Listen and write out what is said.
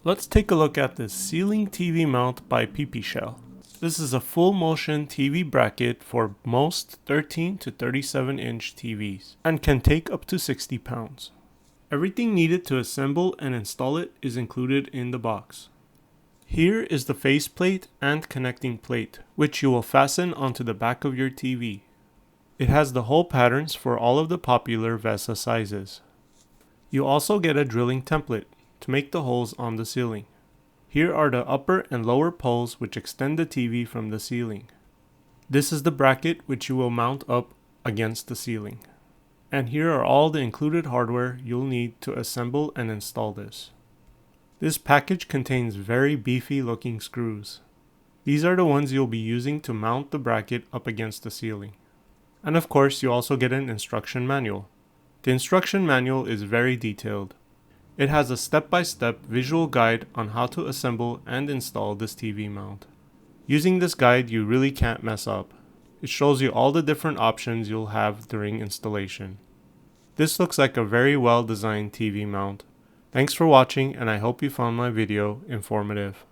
Let's take a look at this ceiling TV mount by Pipishell. This is a full motion TV bracket for most 13 to 37 inch TVs and can take up to 60 pounds. Everything needed to assemble and install it is included in the box. Here is the faceplate and connecting plate, which you will fasten onto the back of your TV. It has the hole patterns for all of the popular VESA sizes. You also get a drilling template to make the holes on the ceiling. Here are the upper and lower poles which extend the TV from the ceiling. This is the bracket which you will mount up against the ceiling. And here are all the included hardware you'll need to assemble and install this. This package contains very beefy looking screws. These are the ones you'll be using to mount the bracket up against the ceiling. And of course, you also get an instruction manual. The instruction manual is very detailed. It has a step-by-step visual guide on how to assemble and install this TV mount. Using this guide, you really can't mess up. It shows you all the different options you'll have during installation. This looks like a very well designed TV mount. Thanks for watching, and I hope you found my video informative.